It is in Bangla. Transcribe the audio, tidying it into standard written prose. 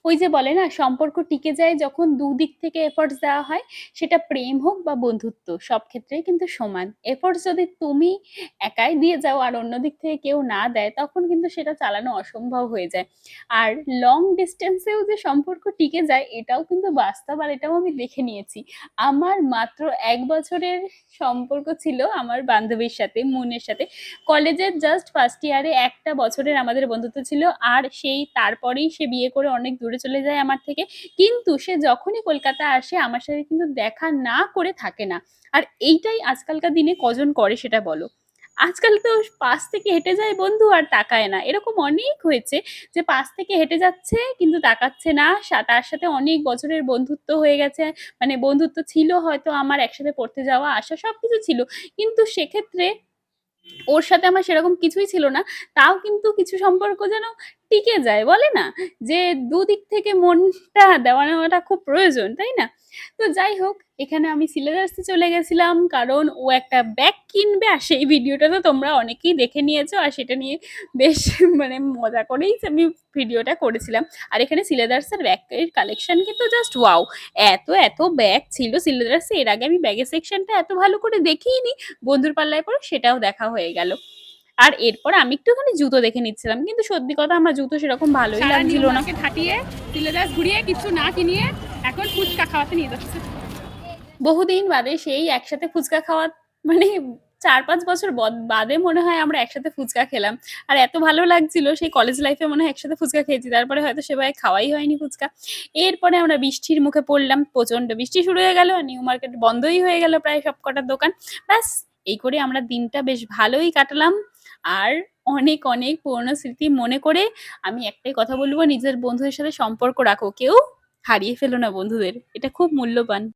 ওই যে বলে না, সম্পর্ক টিকে যায় যখন দুদিক থেকে এফোর্টস দেওয়া হয়। সেটা প্রেম হোক বা বন্ধুত্ব, সব ক্ষেত্রেই কিন্তু সমান। এফোর্টস যদি তুমি একাই দিয়ে যাও আর অন্য দিক থেকে কেউ না দেয়, তখন কিন্তু সেটা চালানো অসম্ভব হয়ে যায়। আর লং ডিস্টেন্সেও যে সম্পর্ক টিকে যায়, এটাও কিন্তু বাস্তব, আর এটাও আমি দেখে নিয়েছি। আমার মাত্র ১ বছরের সম্পর্ক ছিল আমার বান্ধবীর সাথে, মুনের সাথে। কলেজের জাস্ট ফার্স্ট ইয়ারে একটা বছরের আমাদের বন্ধুত্ব ছিল, আর সেই তারপরেই সে বিয়ে করে অনেক দূরে চলে যায় আমার থেকে। কিন্তু সে যখনই কলকাতা আসে আমার সাথে কিন্তু দেখা না করে থাকে না। আর এইটাই আজকালকার দিনে কজন করে সেটা বলো? আজকাল তো পাশ থেকে হেঁটে যায় বন্ধু আর তাকায় না, এরকম অনেক হয়েছে যে পাশ থেকে হেঁটে যাচ্ছে কিন্তু তাকাচ্ছে না। তার সাথে অনেক বছরের বন্ধুত্ব হয়ে গেছে, মানে বন্ধুত্ব ছিল হয়তো, আমার একসাথে পড়তে যাওয়া আসা সবকিছু ছিল, কিন্তু সেক্ষেত্রে ওর সাথে আমার সেরকম কিছুই ছিল না। তাও কিন্তু কিছু সম্পর্ক যেন টিকে যায়, বলে না যে দুদিক থেকে মনটা দেওয়া নেওয়াটা খুব প্রয়োজন, তাই না? তো যাই হোক, এখানে আমি সিলেবাসে চলে গেছিলাম কারণ ও একটা ব্যাগ কিনবে, আর সেই ভিডিওটা তো তোমরা অনেকেই দেখে নিয়েছো, আর সেটা নিয়ে বেশ মানে মজা করেই আমি ভিডিওটা করেছিলাম। আর এখানে সিলেদার্সের ব্যাগের কালেকশন কিন্তু জাস্ট ওয়াও! এত এত ব্যাগ ছিল সিলেদার্সে, এর আগে আমি ব্যাগের সেকশনটা এত ভালো করে দেখিনি। বন্ধুর পাল্লায় পরে সেটাও দেখা হয়ে গেল। আর এরপর আমি একটুখানি জুতো দেখে নিচ্ছিলাম, কিন্তু সত্যি কথা আমার জুতো সেরকম ভালোই সারা নিউ লাগছিল না। মার্কেট হাঁটিয়ে সিলেদাস ঘুরিয়ে কিছু না কিনিয়ে এখন ফুচকা খাওয়াতে নিয়ে যাচ্ছে। বহুদিন বাদে সেই একসাথে ফুচকা খাওয়া, মানে ৪-৫ বছর বাদে মনে হয় আমরা একসাথে ফুচকা খেলাম। আর এত ভালো লাগছিল, সেই কলেজ লাইফে মনে হয় একসাথে ফুচকা খেয়েছি, তারপরে হয়তো সেভাবে খাওয়াই হয়নি ফুচকা। এরপরে আমরা বৃষ্টির মুখে পড়লাম, প্রচন্ড বৃষ্টি শুরু হয়ে গেল, নিউ মার্কেট বন্ধই হয়ে গেল প্রায় সব কটা দোকান। ব্যাস, এই করে আমরা দিনটা বেশ ভালোই কাটালাম। আর অনেক অনেক পুরনো স্মৃতি মনে করে আমি একটাই কথা বলবো, নিজের বন্ধুদের সাথে সম্পর্ক রাখো, কেউ হারিয়ে ফেলো না বন্ধুদের, এটা খুব মূল্যবান।